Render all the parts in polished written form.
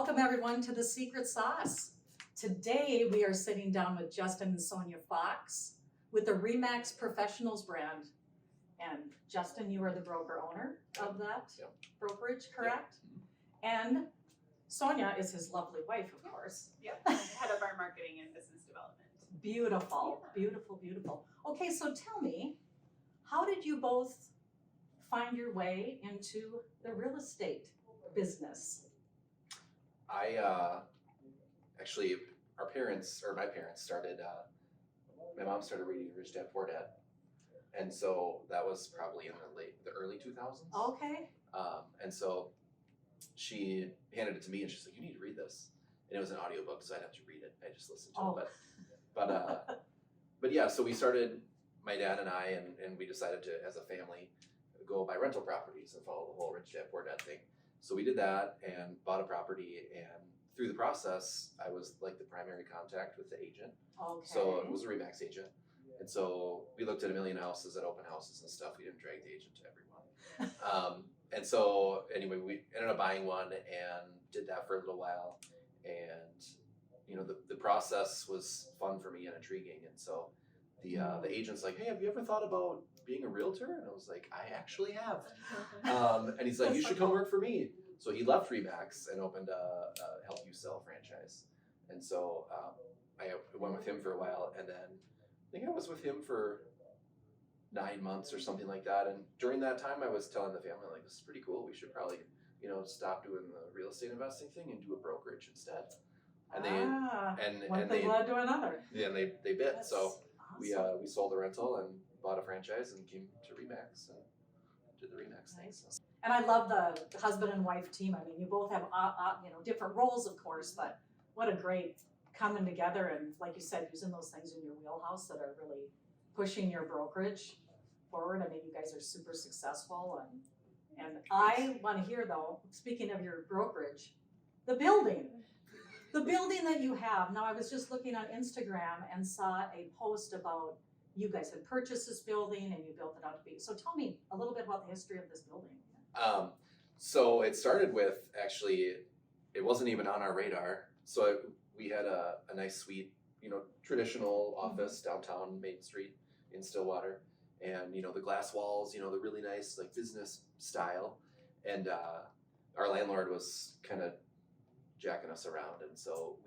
Welcome everyone to The Secret Sauce. Today we are sitting down with Justin and Sonya Fox with the Remax Professionals brand. And Justin, you are the broker owner of that brokerage, correct? And Sonya is his lovely wife, of course. Yep, I'm head of our marketing and business development. Beautiful, beautiful, beautiful. Okay, so tell me, how did you both find your way into the real estate business? Actually, my parents started, my mom started reading Rich Dad Poor Dad. And so that was probably in the early 2000s. Okay. And so she handed it to me and she's like, you need to read this. And it was an audiobook, so I'd have to read it. I just listened to it. But yeah, so we started, my dad and I, and we decided to, as a family, go buy rental properties and follow the whole Rich Dad Poor Dad thing. So we did that and bought a property, and through the process, I was like the primary contact with the agent. Okay. So it was a Remax agent. And so we looked at a million houses at open houses and stuff. We didn't drag the agent to everyone. And so anyway, we ended up buying one and did that for a little while. And you know, the process was fun for me and intriguing. And so the agent's like, hey, have you ever thought about being a realtor? And I was like, I actually have. And he's like, you should come work for me. So he left Remax and opened a Help You Sell franchise. And so I went with him for a while, and then I think I was with him for 9 months or something like that. And during that time, I was telling the family, like, this is pretty cool. We should probably, stop doing the real estate investing thing and do a brokerage instead. And one thing led to another. Yeah, and they bit. That's so awesome. we sold a rental and bought a franchise and came to Remax and did the Remax thing. So. And I love the husband and wife team. I mean, you both have different roles, of course, but what a great coming together and, like you said, using those things in your wheelhouse that are really pushing your brokerage forward. I mean, you guys are super successful, and I want to hear, though, speaking of your brokerage, the building that you have. Now, I was just looking on Instagram and saw a post about you guys had purchased this building and you built it out to be. So tell me a little bit about the history of this building. So it started with, actually, it wasn't even on our radar. So we had a nice suite, traditional office downtown Main Street in Stillwater. And, the glass walls, the really nice, like, business style. And our landlord was kind of jacking us around. And so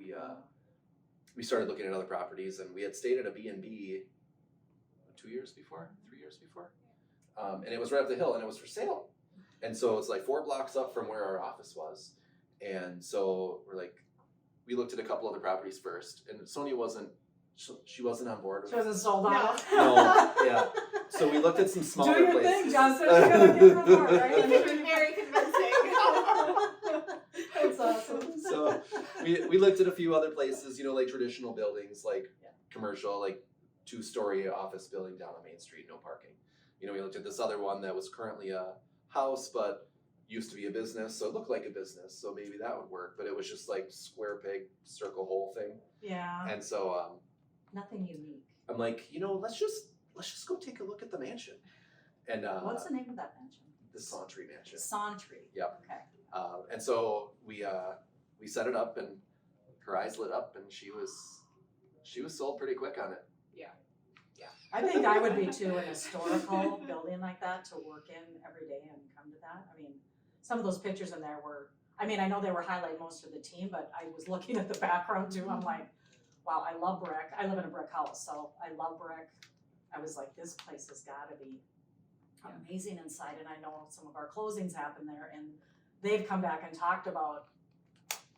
we started looking at other properties, and we had stayed at a B&B 3 years before. And it was right up the hill, and it was for sale. And so it's like 4 blocks up from where our office was. And so we looked at a couple other properties first, and Sonya wasn't on board. She wasn't sold out. No, yeah. So we looked at some smaller places. Do your thing, Justin. You're gonna give her more, right? It's very convincing. That's awesome. So we looked at a few other places, like traditional buildings, like commercial, like 2-story office building down on Main Street, no parking. We looked at this other one that was currently a house, but used to be a business, so it looked like a business, so maybe that would work, but it was just like square peg, circle hole thing. Yeah. And so nothing unique. I'm like, let's just go take a look at the mansion. And what's the name of that mansion? The Santry Mansion. Santry. Yep. Okay. And so we set it up, and her eyes lit up, and she was sold pretty quick on it. I think I would be too, an historical building like that to work in every day and come to that. I mean, some of those pictures in there were, I know they were highlighting most of the team, but I was looking at the background too. I'm like, wow, I love brick. I live in a brick house, so I love brick. I was like, this place has got to be amazing inside. And I know some of our closings happen there, and they've come back and talked about,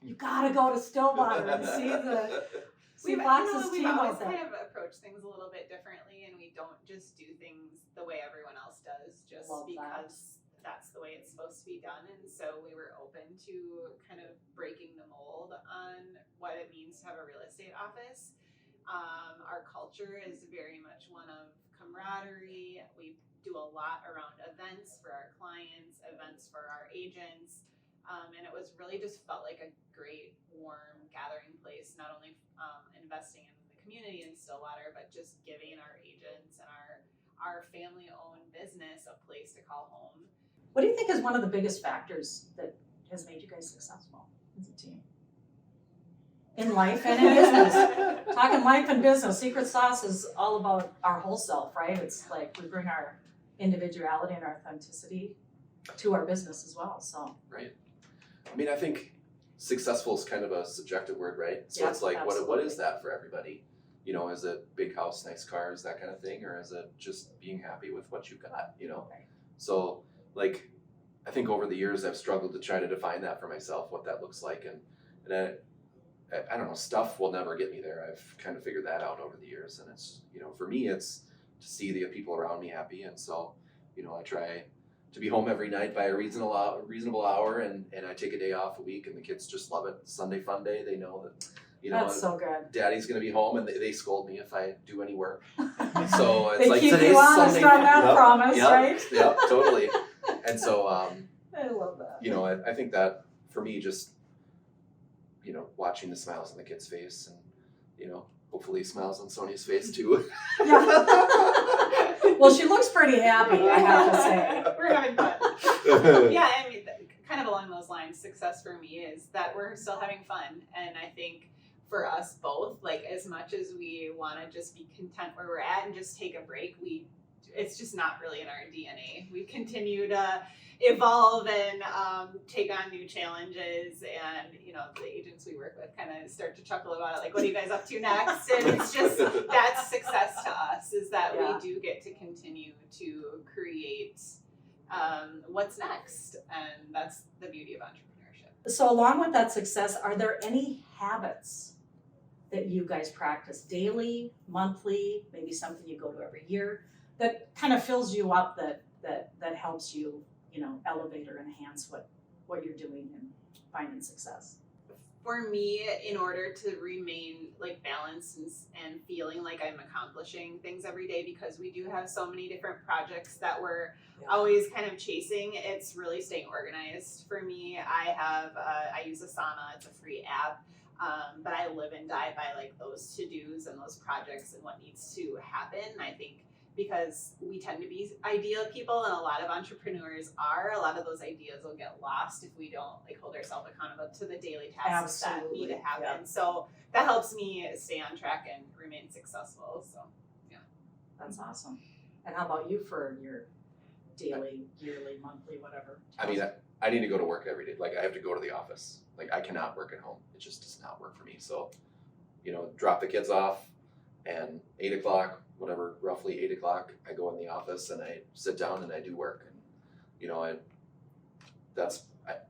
you got to go to Stillwater and see Fox's team always out there. kind of approached things a little bit differently, and we don't just do things the way everyone else does, just because that's the way it's supposed to be done. And so we were open to kind of breaking the mold on what it means to have a real estate office. Our culture is very much one of camaraderie. We do a lot around events for our clients, events for our agents. And it was really just felt like a great, warm gathering place, not only investing in the community in Stillwater, but just giving our agents and our family-owned business a place to call home. What do you think is one of the biggest factors that has made you guys successful as a team? in life and in business. Talking life and business, secret sauce is all about our whole self, right? It's like we bring our individuality and our authenticity to our business as well, so. Right. I mean, I think successful is kind of a subjective word, right? So Yeah, it's like, what absolutely. is that for everybody? You know, is it big house, nice cars, that kind of thing? Or is it just being happy with what you've got, you know? Right. So like, I think over the years I've struggled to try to define that for myself, what that looks like. And I don't know, stuff will never get me there. I've kind of figured that out over the years. And it's, you know, for me, it's to see the people around me happy. And so, you know, I try to be home every night by a reasonable hour, and I take a day off a week, and the kids just love it. Sunday fun day, they know that, you know, That's so good. Daddy's gonna be home, and they scold me if I do any work. So it's They like keep today's you honest Sunday. on that Yep, promise, yep, right? Yep, totally. And so, I love that. you know, I think that for me, just, you know, watching the smiles on the kid's face, and, you know, hopefully smiles on Sonya's face too. Yeah. Well, she looks pretty happy, I have to say. We're having fun. Yeah, I mean, kind of along those lines, success for me is that we're still having fun. And I think for us both, like as much as we want to just be content where we're at and just take a break, it's just not really in our DNA. We continue to evolve and take on new challenges, and you know, the agents we work with kind of start to chuckle about it, like, what are you guys up to next? And it's just, that's success to us, is that Yeah. we do get to continue to create what's next, and that's the beauty of entrepreneurship. So along with that success, are there any habits that you guys practice daily, monthly, maybe something you go to every year that kind of fills you up, that helps you, you know, elevate or enhance what you're doing and finding success? For me, in order to remain like balanced and feeling like I'm accomplishing things every day, because we do have so many different projects that we're always kind of chasing, it's really staying organized. For me, I use Asana. It's a free app, but I live and die by like those to-dos and those projects and what needs to happen. I think because we tend to be idea people, and a lot of entrepreneurs are, a lot of those ideas will get lost if we don't like hold ourselves accountable to the daily tasks that need to happen. Yeah. So that helps me stay on track and remain successful. So That's awesome. And how about you for your daily, yearly, monthly, whatever? I mean, I need to go to work every day. Like, I have to go to the office. Like, I cannot work at home. It just does not work for me. So, you know, drop the kids off, and 8 o'clock, whatever, roughly 8 o'clock, I go in the office and I sit down and I do work. And, you know, I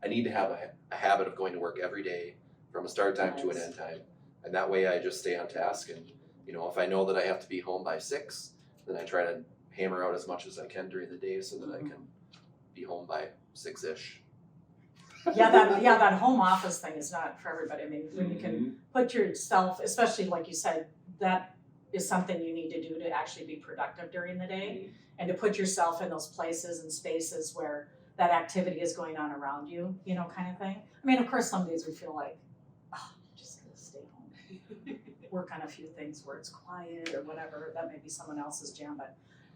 need to have a habit of going to work every day from a start time to an Nice. end time. And that way I just stay on task. And, you know, if I know that I have to be home by 6, then I try to hammer out as much as I can during the day so that I can be home by 6-ish. Yeah, that home office thing is not for everybody. I mean, when you can put yourself, especially like you said, that is something you need to do to actually be productive during the day, and to put yourself in those places and spaces where that activity is going on around you, you know, kind of thing. I mean, of course, some days we feel like, oh, I'm just gonna stay home, work on a few things where it's quiet or whatever. That may be someone else's jam,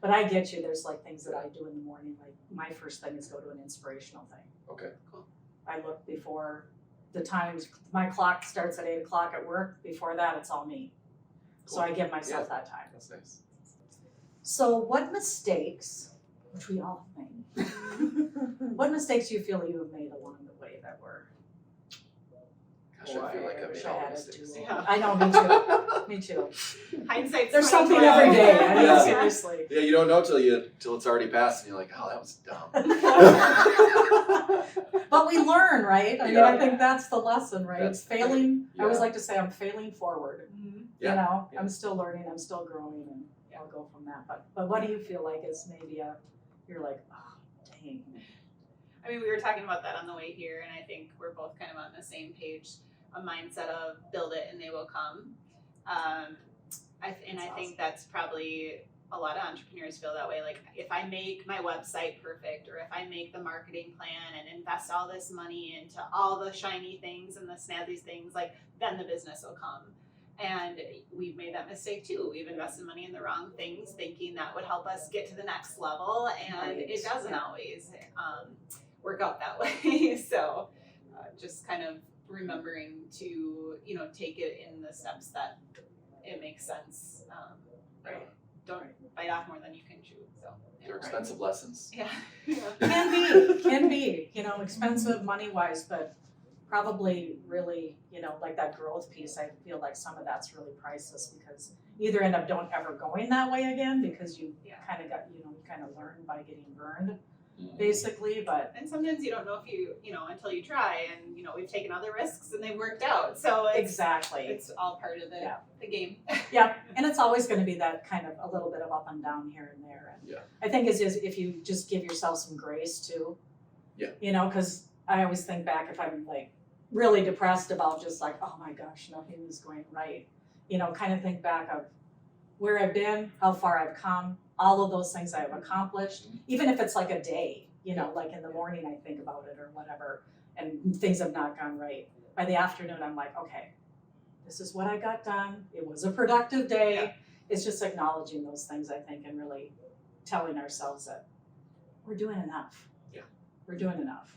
but I get you. There's like things that I do in the morning. Like my first thing is go to an inspirational thing. Okay. Cool. I look before the times, my clock starts at 8 o'clock at work. Before that, it's all me. So I give myself that time. That's nice. So what mistakes, which we all have made, what mistakes do you feel you have made along the way that were, Gosh, I feel like I've made all the mistakes. Yeah. I know, me too. Hindsight's There's something 20/20. every day, I mean, Yeah. seriously. Yeah, you don't know till it's already passed, and you're like, oh, that was dumb. But we learn, right? I mean, Yeah. I think that's the lesson, right? That's Failing, I always yeah. like to say I'm failing forward. Yeah. You know, Yeah. I'm still learning, I'm still growing, and I'll go from that. But what do you feel like is maybe you're like, oh, dang. I mean, we were talking about that on the way here, and I think we're both kind of on the same page, a mindset of build it and they will come. I think that's probably a lot of entrepreneurs feel that way. Like, if I make my website perfect, or if I make the marketing plan and invest all this money into all the shiny things and the snazzy things, like, then the business will come. And we've made that mistake too. We've invested money in the wrong things, thinking that would help us get to the next level, and Right. it doesn't always work out that way. So just kind of remembering to, you know, take it in the steps that it makes sense. Right. Don't bite off more than you can chew. So They're expensive lessons. yeah. Can be, you know, expensive money-wise, but probably really, you know, like that growth piece, I feel like some of that's really priceless because you either end up don't ever going that way again because you kind of got, you know, you kind of learn by getting burned, basically, but. And sometimes you don't know if you know, until you try, and, you know, we've taken other risks and they've worked out. So Exactly. It's all part of the game. Yeah, and it's always gonna be that kind of a little bit of up and down here and there. And I think it's just if you just give yourself some grace too. Yeah. You know, because I always think back if I'm like really depressed about just like, oh my gosh, nothing is going right. You know, kind of think back of where I've been, how far I've come, all of those things I have accomplished, even if it's like a day, you know, like in the morning I think about it or whatever, and things have not gone right. By the afternoon, I'm like, okay, this is what I got done. It was a productive day. Yeah. It's just acknowledging those things, I think, and really telling ourselves that we're doing enough. Yeah. We're doing enough,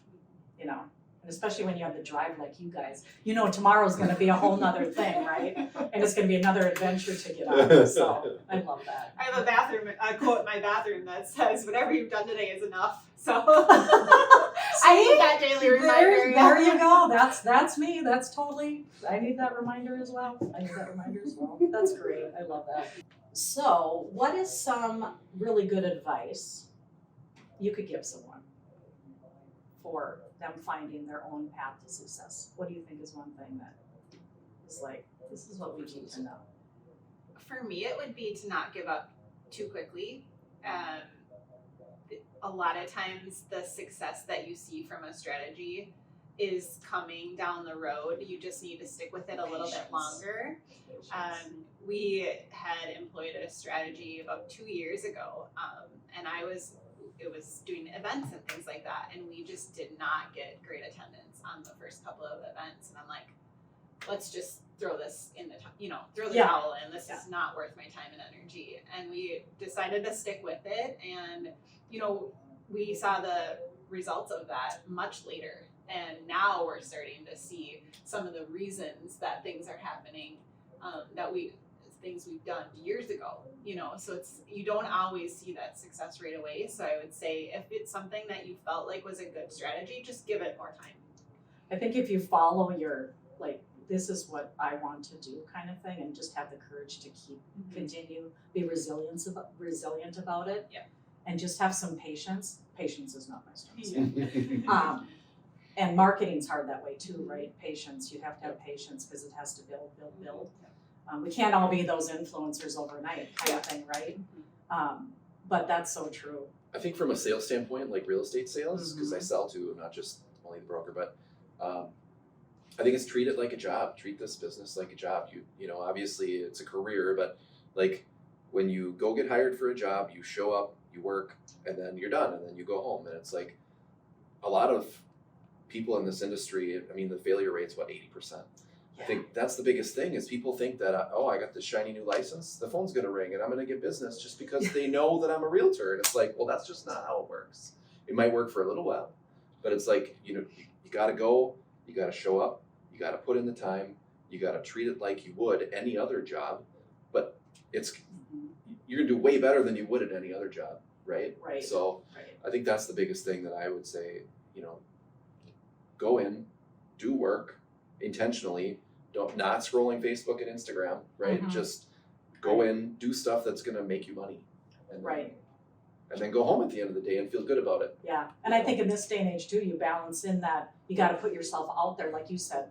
you know. And especially when you have the drive like you guys, you know tomorrow's gonna be a whole nother thing, right? And it's gonna be another adventure to get on. So I love that. I have a quote in my bathroom that says, "Whatever you've done today is enough." So I need that daily reminder. There you go. That's me. That's totally. I need that reminder as well. That's great. I love that. So, what is some really good advice you could give someone for them finding their own path to success? What do you think is one thing that is like, this is what we need to know? For me, it would be to not give up too quickly. A lot of times the success that you see from a strategy is coming down the road. You just need to stick with it a little bit longer. We had employed a strategy about 2 years ago, and it was doing events and things like that, and we just did not get great attendance on the first couple of events. And I'm like, let's just throw this in the towel in. This is not worth my time and energy. And we decided to stick with it, and you know, we saw the results of that much later. And now we're starting to see some of the reasons that things are happening, things we've done years ago, you know, so you don't always see that success right away. So I would say if it's something that you felt like was a good strategy, just give it more time. I think if you follow your, like, this is what I want to do kind of thing, and just have the courage to continue, be resilient about it. Yeah. And just have some patience. Patience is not my strong suit. And marketing's hard that way too, right? Patience, you have to have patience because it has to build. We can't all be those influencers overnight kind of thing, right? But that's so true. I think from a sales standpoint, like real estate sales, because I sell to not just only the broker, but I think it's treat it like a job. Treat this business like a job. You know, obviously it's a career, but like when you go get hired for a job, you show up, you work, and then you're done, and then you go home. And it's like a lot of people in this industry, I mean, the failure rate's 80%. I think that's the biggest thing is people think that, I got this shiny new license, the phone's gonna ring and I'm gonna get business just because they know that I'm a realtor. And it's like, well, that's just not how it works. It might work for a little while, but it's like, you know, you gotta go, you gotta show up, you gotta put in the time, you gotta treat it like you would any other job, but you're gonna do way better than you would at any other job, right? Right. So I think that's the biggest thing that I would say, you know, go in, do work intentionally, not scrolling Facebook and Instagram, right? Just go in, do stuff that's gonna make you money. And then go home at the end of the day and feel good about it. Yeah, and I think in this day and age too, you balance in that you gotta put yourself out there, like you said,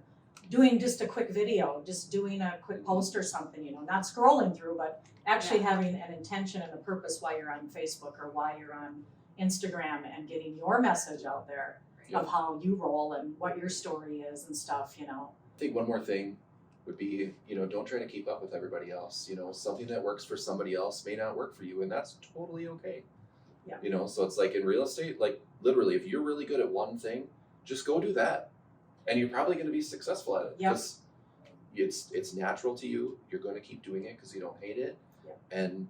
doing just a quick video, just doing a quick post or something, you know, not scrolling through, but actually having an intention and a purpose why you're on Facebook or why you're on Instagram and getting your message out there of how you roll and what your story is and stuff, you know. I think one more thing would be, you know, don't try to keep up with everybody else. You know, something that works for somebody else may not work for you, and that's totally okay. Yeah. You know, so it's like in real estate, like literally, if you're really good at one thing, just go do that, and you're probably going to be successful at it because it's natural to you. You're going to keep doing it because you don't hate it, and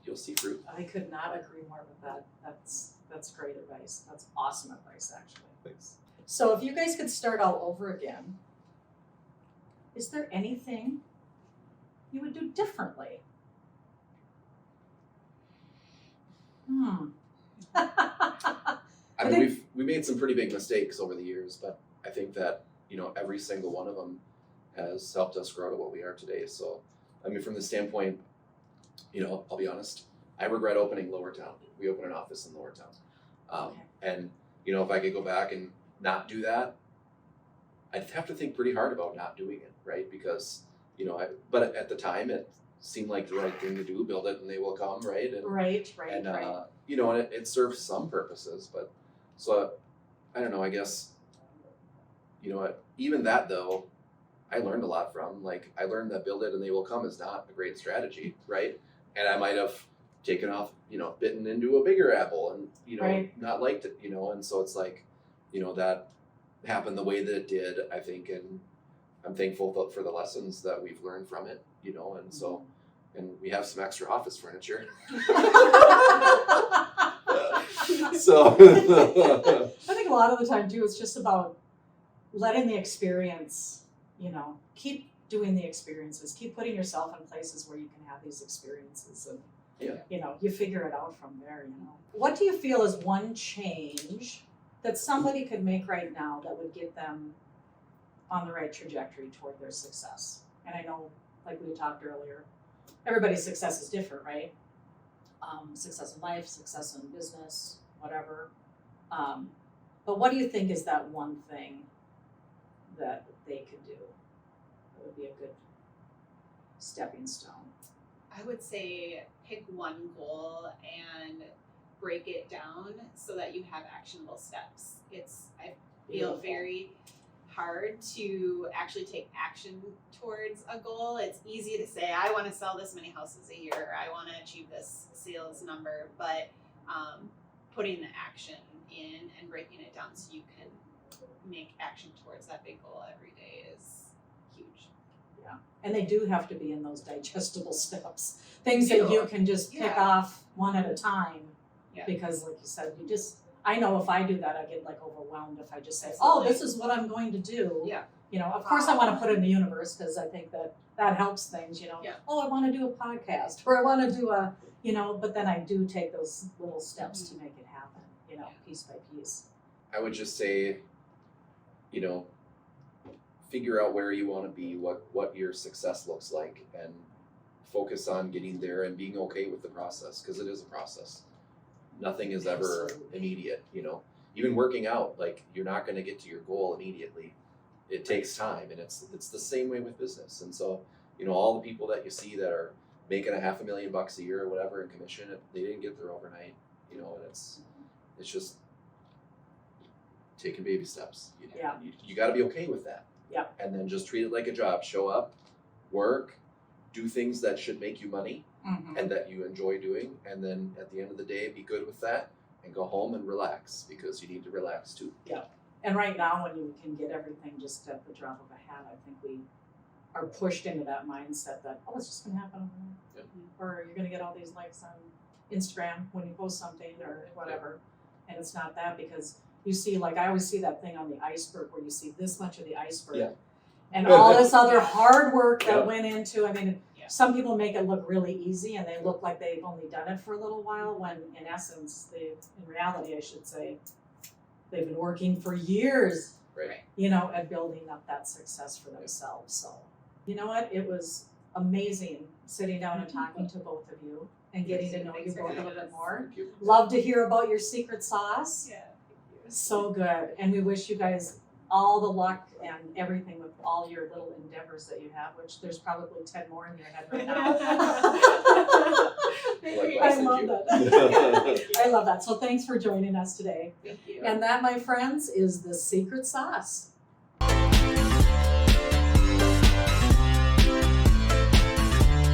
you'll see fruit. I could not agree more with that. That's great advice. That's awesome advice, actually. Thanks. So if you guys could start all over again, is there anything you would do differently? I mean, we made some pretty big mistakes over the years, but I think that, you know, every single one of them has helped us grow to what we are today. So, I mean, from the standpoint, you know, I'll be honest, I regret opening Lower Town. We opened an office in Lower Town. Okay. And, you know, if I could go back and not do that, I'd have to think pretty hard about not doing it, right? Because, you know, but at the time it seemed like the right thing to do, build it and they will come, right? And, Right. you know, and it serves some purposes, but so I don't know, I guess, you know, even that though, I learned a lot from. Like, I learned that build it and they will come is not a great strategy, right? And I might have taken off, you know, bitten into a bigger apple and, you know, Right. not liked it, you know, and so it's like, you know, that happened the way that it did, I think, and I'm thankful for the lessons that we've learned from it, you know, and so, and we have some extra office furniture. So I think a lot of the time too, it's just about letting the experience, you know, keep doing the experiences, keep putting yourself in places where you can have these experiences and, you know, you figure it out from there, you know. What do you feel is one change that somebody could make right now that would get them on the right trajectory toward their success? And I know, like we talked earlier, everybody's success is different, right? Success in life, success in business, whatever. But what do you think is that one thing that they could do that would be a good stepping stone? I would say pick one goal and break it down so that you have actionable steps. I feel very hard to actually take action towards a goal. It's easy to say, I want to sell this many houses a year, or I want to achieve this sales number, but putting the action in and breaking it down so you can make action towards that big goal every day is huge. Yeah, and they do have to be in those digestible steps, things that you can just pick off one at a time. Yeah. Because like you said, I know if I do that, I get like overwhelmed if I just say, Absolutely. oh, this is what I'm going to do. Yeah. You know, of course I want to put it in the universe because I think that helps things, you know. Yeah. Oh, I want to do a podcast or I want to do a, you know, but then I do take those little steps to make it happen, you know, piece by piece. I would just say, you know, figure out where you want to be, what your success looks like, and focus on getting there and being okay with the process, because it is a process. Nothing is ever Absolutely. immediate, you know. Even working out, like, you're not going to get to your goal immediately. It takes time, and it's the same way with business. And so, you know, all the people that you see that are making $500,000 a year or whatever in commission, they didn't get there overnight, you know. And it's just taking baby steps. You know? Yeah. You got to be okay with that. Yeah. And then just treat it like a job. Show up, work, do things that should make you money and that you enjoy doing, and then at the end of the day, be good with that and go home and relax, because you need to relax too. Yeah. And right now, when you can get everything just at the drop of a hat, I think we are pushed into that mindset that, oh, it's just going to happen overnight. Yeah. Or you're going to get all these likes on Instagram when you post something or whatever. And it's not that, because you see, like, I always see that thing on the iceberg where you see this much of the iceberg. Yeah. And all this other hard work that Yeah. went into, I mean, some people make it look really easy and they look like they've only done it for a little while, when in essence, in reality, I should say, they've been working for years, Right. you know, at building up that success for themselves. So, you know what? It was amazing sitting down and talking to both of you and getting to know you Thanks for both a having little bit us. more. Thank you. Love to hear about your secret sauce. Yeah, thank you. So good. And we wish you guys all the luck and everything with all your little endeavors that you have, which there's probably 10 more in your head right now. Likewise, I thank love you. that. I love that. So thanks for joining us today. Thank you. And that, my friends, is the secret sauce.